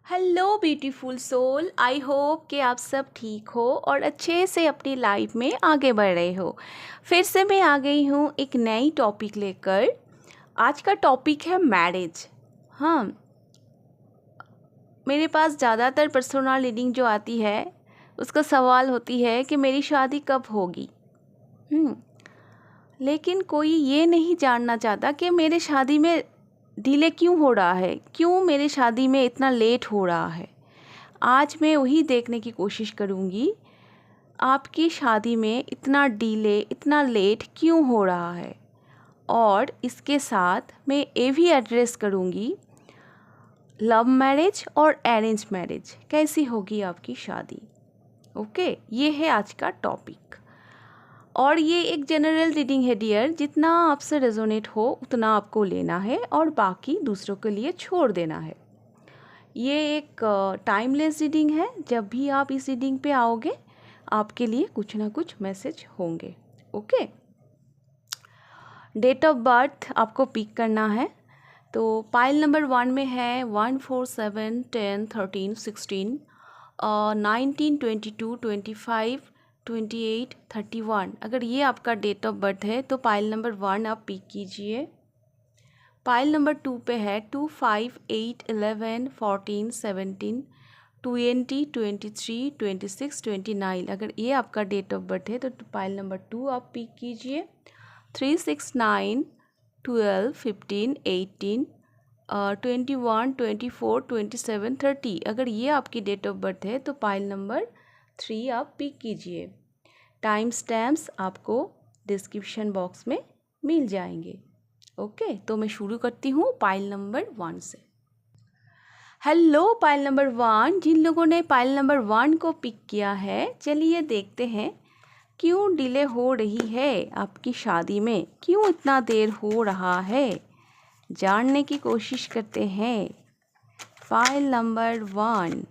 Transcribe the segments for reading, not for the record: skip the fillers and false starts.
Hello beautiful soul, I hope कि आप सब ठीक हो और अच्छे से अपनी लाइफ में आगे बढ़ रहे हो। फिर से मैं आ गई हूँ एक नई टॉपिक लेकर। आज का टॉपिक है मैरिज। हाँ, मेरे पास ज़्यादातर पर्सनल रीडिंग जो आती है उसका सवाल होती है कि मेरी शादी कब होगी। लेकिन कोई ये नहीं जानना चाहता कि मेरे शादी में डिले क्यों हो रहा है, क्यों मेरे शादी में इतना लेट हो रहा है। आज मैं वही देखने की कोशिश करूँगी, आपकी शादी में इतना डिले, इतना लेट क्यों हो रहा है। और इसके साथ मैं ये भी एड्रेस करूँगी, लव मैरिज और अरेंज मैरिज कैसी होगी आपकी शादी। ओके, ये है आज का टॉपिक। और ये एक जनरल रीडिंग है डियर, जितना आपसे रेजोनेट हो उतना आपको लेना है और बाकी दूसरों के लिए छोड़ देना है। ये एक टाइमलेस रीडिंग है। जब भी आप इस रीडिंग पे आओगे आपके लिए कुछ ना कुछ मैसेज होंगे। ओके, डेट ऑफ बर्थ आपको पिक करना है। तो पाइल नंबर 1 में है 1, 4, 7, 10, 13, 16, 19, 22, 25, 28, 31। अगर ये आपका डेट ऑफ बर्थ है तो पाइल नंबर 1 आप पिक कीजिए। पाइल नंबर 2 पे है 2, 5, 8, 11, 14, 17, 20, 23, 26, 29। अगर ये आपका डेट ऑफ बर्थ है तो पाइल नंबर 2 आप पिक कीजिए। 3, 6, 9, 12, 15, 18, 21, 24, 27, 30। अगर ये आपकी डेट ऑफ बर्थ है तो पाइल नंबर 3 आप पिक कीजिए। टाइम स्टैम्प्स आपको डिस्क्रिप्शन बॉक्स में मिल जाएंगे। ओके, तो मैं शुरू करती हूँ पाइल नंबर 1 से। हेलो पाइल नंबर 1, जिन लोगों ने पाइल नंबर 1 को पिक किया है, चलिए देखते हैं क्यों डिले हो रही है आपकी शादी में, क्यों इतना देर हो रहा है, जानने की कोशिश करते हैं। Pile number 1।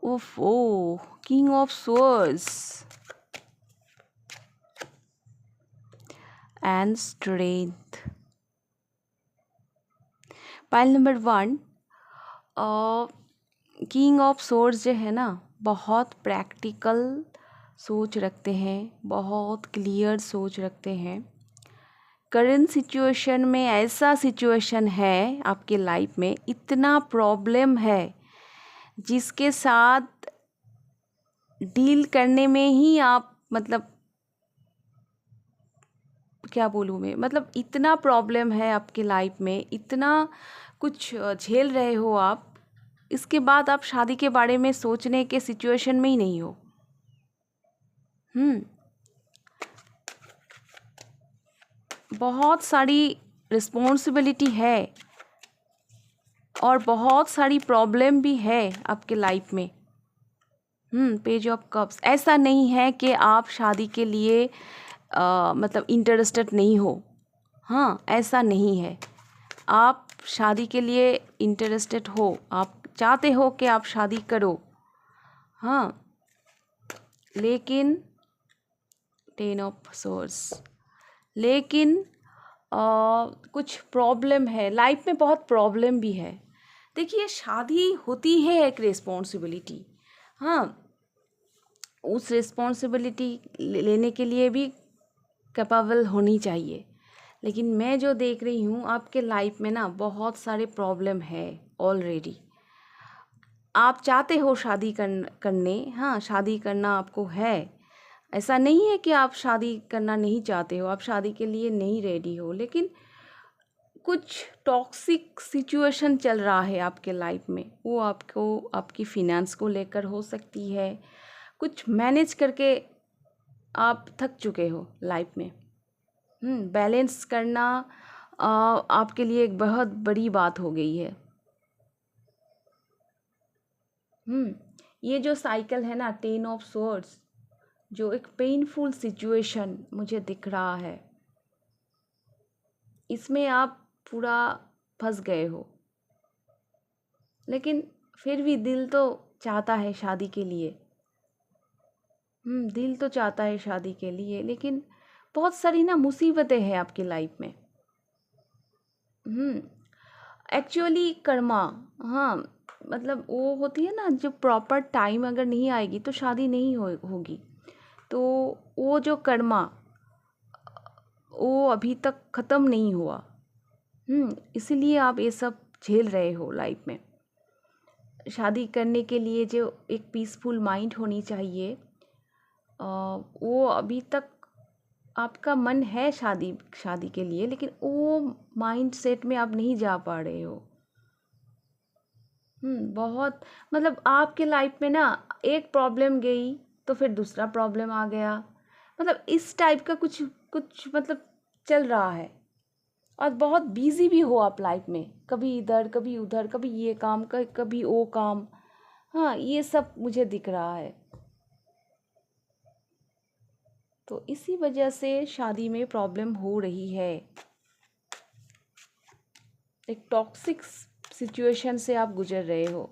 ओफो, king of swords and strength. Pile number 1, king of swords जो है ना, बहुत प्रैक्टिकल सोच रखते हैं, बहुत क्लियर सोच रखते हैं। करंट सिचुएशन में ऐसा सिचुएशन है आपके लाइफ में, इतना प्रॉब्लम है जिसके साथ डील करने में ही आप क्या बोलूँ मैं, इतना प्रॉब्लम है आपके लाइफ में, इतना कुछ झेल रहे हो आप, इसके बाद आप शादी के बारे में सोचने के सिचुएशन में ही नहीं हो। बहुत सारी रिस्पॉन्सिबिलिटी है और बहुत सारी प्रॉब्लम भी है आपके लाइफ में। पेज ऑफ कप्स, ऐसा नहीं है कि आप शादी के लिए इंटरेस्टेड नहीं हो। हाँ, ऐसा नहीं है, आप शादी के लिए इंटरेस्टेड हो, आप चाहते हो कि आप शादी करो। हाँ, लेकिन 10 ऑफ सोर्स, लेकिन कुछ प्रॉब्लम है लाइफ में, बहुत प्रॉब्लम भी है। देखिए, शादी होती है एक रिस्पॉन्सिबिलिटी। हाँ, उस रिस्पॉन्सिबिलिटी लेने के लिए भी कैपेबल होनी चाहिए। लेकिन मैं जो देख रही हूँ आपके लाइफ में ना, बहुत सारे प्रॉब्लम है ऑलरेडी। आप चाहते हो शादी करने, हाँ, शादी करना आपको है, ऐसा नहीं है कि आप शादी करना नहीं चाहते हो, आप शादी के लिए नहीं रेडी हो, लेकिन कुछ टॉक्सिक सिचुएशन चल रहा है आपके लाइफ में। वो आपको, आपकी फिनेंस को लेकर हो सकती है, कुछ मैनेज करके आप थक चुके हो लाइफ में। बैलेंस करना आपके लिए एक बहुत बड़ी बात हो गई है। ये जो साइकिल है ना, 10 ऑफ स्वॉर्ड्स, जो एक पेनफुल सिचुएशन मुझे दिख रहा है, इसमें आप पूरा फंस गए हो। लेकिन फिर भी दिल तो चाहता है शादी के लिए। दिल तो चाहता है शादी के लिए, लेकिन बहुत सारी ना मुसीबतें हैं आपकी लाइफ में। एक्चुअली कर्मा, हाँ, मतलब वो होती है ना, जो प्रॉपर टाइम अगर नहीं आएगी तो शादी नहीं होगी। तो वो जो कर्मा, वो अभी तक ख़त्म नहीं हुआ। इसीलिए आप ये सब झेल रहे हो लाइफ में। शादी करने के लिए जो एक पीसफुल माइंड होनी चाहिए, वो अभी तक आपका मन है शादी शादी के लिए, लेकिन वो माइंड सेट में आप नहीं जा पा रहे हो। बहुत, मतलब आपके लाइफ में ना एक प्रॉब्लम गई तो फिर दूसरा प्रॉब्लम आ गया, मतलब इस टाइप का कुछ कुछ मतलब चल रहा है। और बहुत बिजी भी हो आप लाइफ में, कभी इधर कभी उधर, कभी ये काम कभी वो काम। हाँ, ये सब मुझे दिख रहा है। तो इसी वजह से शादी में प्रॉब्लम हो रही है। एक टॉक्सिक सिचुएशन से आप गुजर रहे हो।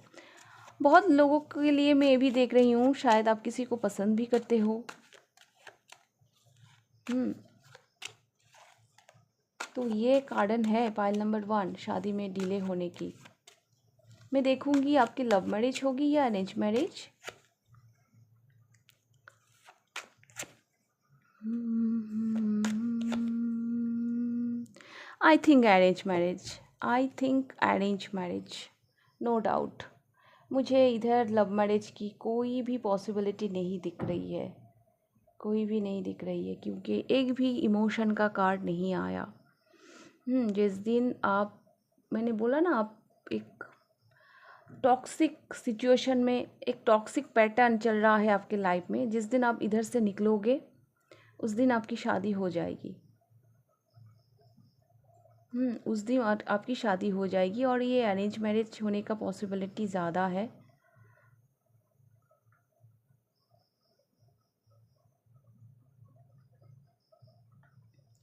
बहुत लोगों के लिए मैं ये भी देख रही हूँ, शायद आप किसी को पसंद भी करते हो। तो ये कारण है पाइल नंबर 1 शादी में डिले होने की। मैं देखूंगी आपकी लव मैरिज होगी या arrange marriage. I think arrange marriage, I think arrange marriage, no doubt. मुझे इधर लव मैरिज की कोई भी पॉसिबिलिटी नहीं दिख रही है, कोई भी नहीं दिख रही है, क्योंकि एक भी इमोशन का कार्ड नहीं आया। जिस दिन आप, मैंने बोला ना, आप एक टॉक्सिक सिचुएशन में, एक टॉक्सिक पैटर्न चल रहा है आपके लाइफ में, जिस दिन आप इधर से निकलोगे उस दिन आपकी शादी हो जाएगी। उस दिन आपकी शादी हो जाएगी, और ये अरेंज मैरिज होने का पॉसिबिलिटी ज़्यादा है।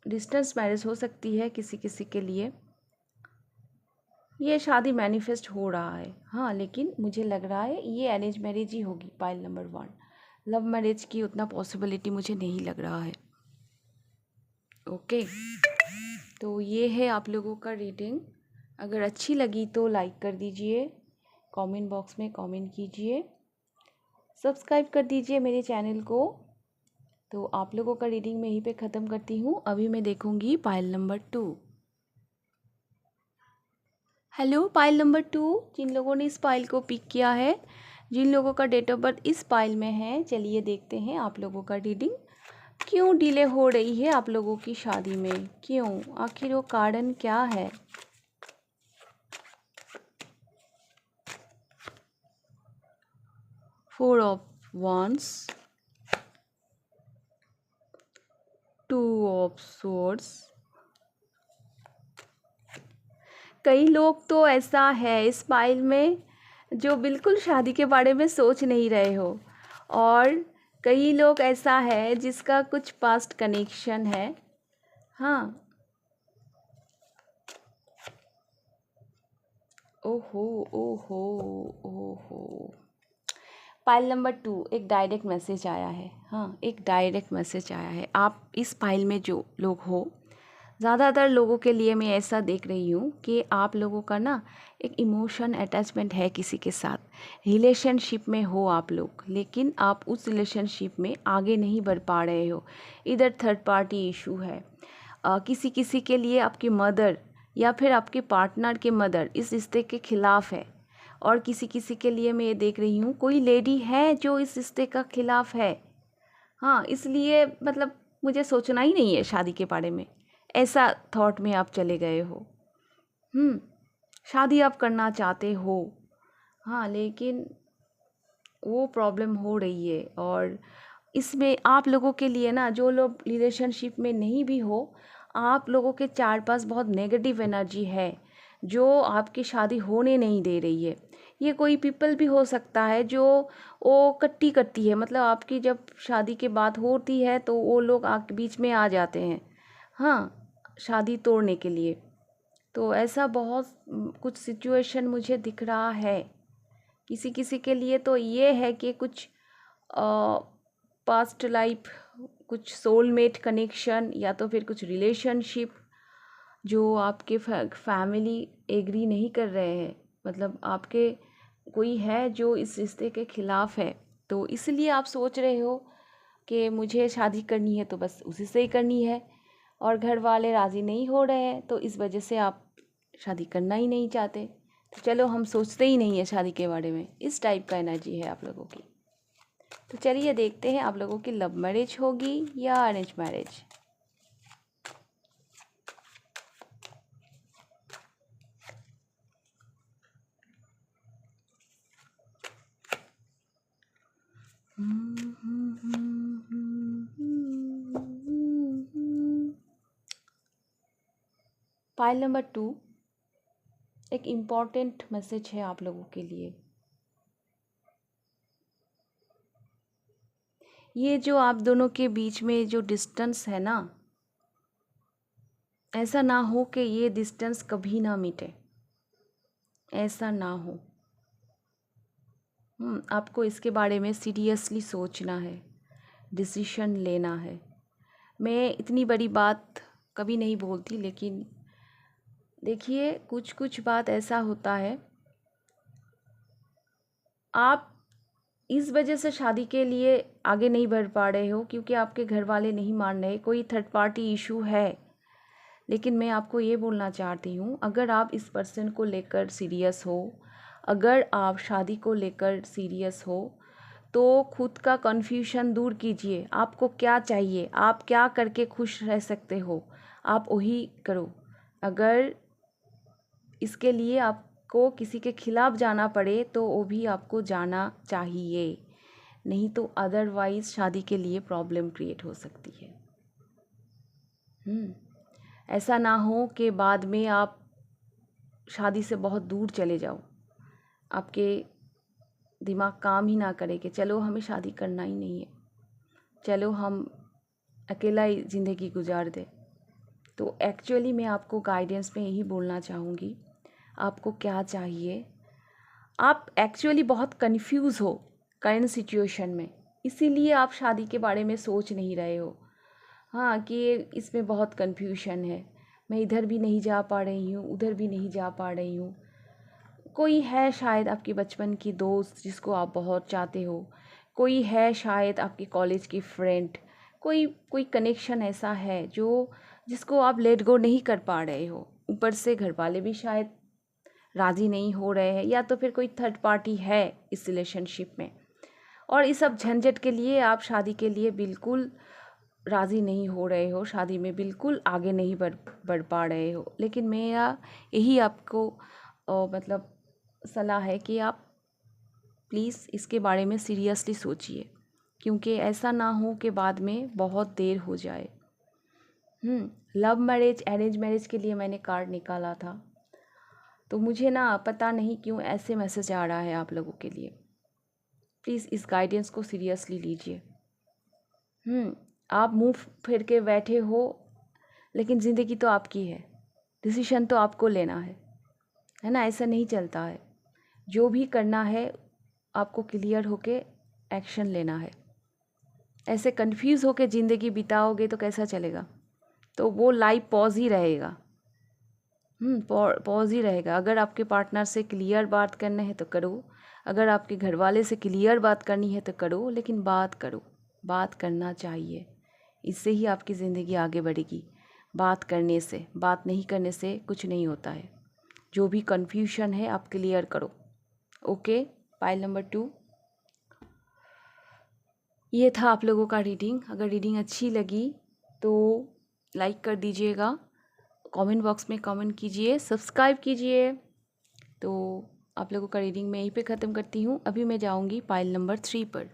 डिस्टेंस मैरिज हो सकती है किसी किसी के लिए। ये शादी मैनिफेस्ट हो रहा है, हाँ, लेकिन मुझे लग रहा है ये अरेंज मैरिज ही होगी पाइल नंबर 1। लव मैरिज की उतना पॉसिबिलिटी मुझे नहीं लग रहा है। ओके, तो ये है आप लोगों का रीडिंग। अगर अच्छी लगी तो लाइक कर दीजिए, कमेंट बॉक्स में कमेंट कीजिए, सब्सक्राइब कर दीजिए मेरे चैनल को। तो आप लोगों का रीडिंग मैं यहीं पे ख़त्म करती हूँ। अभी मैं देखूँगी pile number 2। Hello pile number 2, जिन लोगों ने इस पाइल को पिक किया है, जिन लोगों का डेट ऑफ बर्थ इस पाइल में है, चलिए देखते हैं आप लोगों का रीडिंग। क्यों डिले हो रही है आप लोगों की शादी में, क्यों, आखिर वो कारण क्या है। Four of wands, 2 of swords। कई लोग तो ऐसा है इस पाइल में जो बिल्कुल शादी के बारे में सोच नहीं रहे हो, और कई लोग ऐसा है जिसका कुछ पास्ट कनेक्शन है। हाँ, ओहो ओहो ओहो। पाइल नंबर 2 एक डायरेक्ट मैसेज आया है। हाँ, एक डायरेक्ट मैसेज आया है। आप इस पाइल में जो लोग हो, ज़्यादातर लोगों के लिए मैं ऐसा देख रही हूँ कि आप लोगों का ना एक इमोशन अटैचमेंट है किसी के साथ, रिलेशनशिप में हो आप लोग, लेकिन आप उस रिलेशनशिप में आगे नहीं बढ़ पा रहे हो। इधर थर्ड पार्टी इशू है। किसी किसी के लिए आपकी मदर या फिर आपके पार्टनर के मदर इस रिश्ते के खिलाफ है, और किसी किसी के लिए मैं ये देख रही हूँ कोई लेडी है जो इस रिश्ते का खिलाफ है। हाँ, इसलिए मतलब मुझे सोचना ही नहीं है शादी के बारे में, ऐसा थॉट में आप चले गए हो। शादी आप करना चाहते हो, हाँ, लेकिन वो प्रॉब्लम हो रही है। और इसमें आप लोगों के लिए ना, जो लोग रिलेशनशिप में नहीं भी हो, आप लोगों के चार पास बहुत नेगेटिव एनर्जी है जो आपकी शादी होने नहीं दे रही है। ये कोई पीपल भी हो सकता है जो वो कट्टी करती है, मतलब आपकी जब शादी की बात होती है तो वो लोग आपके बीच में आ जाते हैं, हाँ, शादी तोड़ने के लिए। तो ऐसा बहुत कुछ सिचुएशन मुझे दिख रहा है। किसी किसी के लिए तो ये है कि कुछ पास्ट लाइफ कुछ सोलमेट कनेक्शन या तो फिर कुछ रिलेशनशिप जो आपके फैमिली एग्री नहीं कर रहे हैं, मतलब आपके कोई है जो इस रिश्ते के ख़िलाफ़ है, तो इसलिए आप सोच रहे हो कि मुझे शादी करनी है तो बस उसी से ही करनी है, और घर वाले राज़ी नहीं हो रहे हैं, तो इस वजह से आप शादी करना ही नहीं चाहते। तो चलो हम सोचते ही नहीं है शादी के बारे में, इस टाइप का एनर्जी है आप लोगों की। तो चलिए देखते हैं आप लोगों की लव मैरिज होगी या अरेंज मैरिज। फाइल नंबर 2 एक इम्पॉर्टेंट मैसेज है आप लोगों के लिए। ये जो आप दोनों के बीच में जो डिस्टेंस है ना, ऐसा ना हो कि ये डिस्टेंस कभी ना मिटे, ऐसा ना हो। आपको इसके बारे में सीरियसली सोचना है, डिसीशन लेना है। मैं इतनी बड़ी बात कभी नहीं बोलती, लेकिन देखिए कुछ कुछ बात ऐसा होता है, आप इस वजह से शादी के लिए आगे नहीं बढ़ पा रहे हो क्योंकि आपके घर वाले नहीं मान रहे, कोई थर्ड पार्टी इशू है। लेकिन मैं आपको ये बोलना चाहती हूँ, अगर आप इस पर्सन को लेकर सीरियस हो, अगर आप शादी को लेकर सीरियस हो, तो खुद का कन्फ्यूजन दूर कीजिए। आपको क्या चाहिए, आप क्या करके खुश रह सकते हो, आप वही करो। अगर इसके लिए आपको किसी के खिलाफ़ जाना पड़े तो वो भी आपको जाना चाहिए, नहीं तो अदरवाइज़ शादी के लिए प्रॉब्लम क्रिएट हो सकती है। ऐसा ना हो कि बाद में आप शादी से बहुत दूर चले जाओ, आपके दिमाग काम ही ना करे कि चलो हमें शादी करना ही नहीं है, चलो हम अकेला ही ज़िंदगी गुजार दें। तो एक्चुअली मैं आपको गाइडेंस में यही बोलना चाहूँगी, आपको क्या चाहिए। आप एक्चुअली बहुत कंफ्यूज हो करंट सिचुएशन में, इसीलिए आप शादी के बारे में सोच नहीं रहे हो। हाँ, कि इसमें बहुत कन्फ्यूजन है, मैं इधर भी नहीं जा पा रही हूँ, उधर भी नहीं जा पा रही हूँ। कोई है शायद आपकी बचपन की दोस्त जिसको आप बहुत चाहते हो, कोई है शायद आपकी कॉलेज की फ्रेंड, कोई कनेक्शन ऐसा है जो जिसको आप लेट गो नहीं कर पा रहे हो। ऊपर से घर वाले भी शायद राज़ी नहीं हो रहे हैं, या तो फिर कोई थर्ड पार्टी है इस रिलेशनशिप में, और इस सब झंझट के लिए आप शादी के लिए बिल्कुल राज़ी नहीं हो रहे हो, शादी में बिल्कुल आगे नहीं बढ़ पा रहे हो। लेकिन मेरा यही आपको मतलब सलाह है कि आप प्लीज़ इसके बारे में सीरियसली सोचिए, क्योंकि ऐसा ना हो कि बाद में बहुत देर हो जाए। लव मैरिज अरेंज मैरिज के लिए मैंने कार्ड निकाला था, तो मुझे ना पता नहीं क्यों ऐसे मैसेज आ रहा है आप लोगों के लिए। प्लीज़ इस गाइडेंस को सीरियसली लीजिए। आप मुंह फेर के बैठे हो, लेकिन ज़िंदगी तो आपकी है, डिसीजन तो आपको लेना है ना। ऐसा नहीं चलता है, जो भी करना है आपको क्लियर होके एक्शन लेना है। ऐसे कंफ्यूज होके ज़िंदगी बिताओगे तो कैसा चलेगा, तो वो लाइफ पॉज ही रहेगा। पॉज ही रहेगा। अगर आपके पार्टनर से क्लियर बात करना है तो करो, अगर आपके घर वाले से क्लियर बात करनी है तो करो, लेकिन बात करो, बात करना चाहिए। इससे ही आपकी ज़िंदगी आगे बढ़ेगी। बात करने से, बात नहीं करने से कुछ नहीं होता है। जो भी कन्फ्यूजन है आप क्लियर करो। ओके, फाइल नंबर 2 ये था आप लोगों का रीडिंग। अगर रीडिंग अच्छी लगी तो लाइक कर दीजिएगा, कमेंट बॉक्स में कमेंट कीजिए, सब्सक्राइब कीजिए। तो आप लोगों का रीडिंग मैं यहीं पे ख़त्म करती हूँ। अभी मैं जाऊँगी फाइल नंबर 3 पर।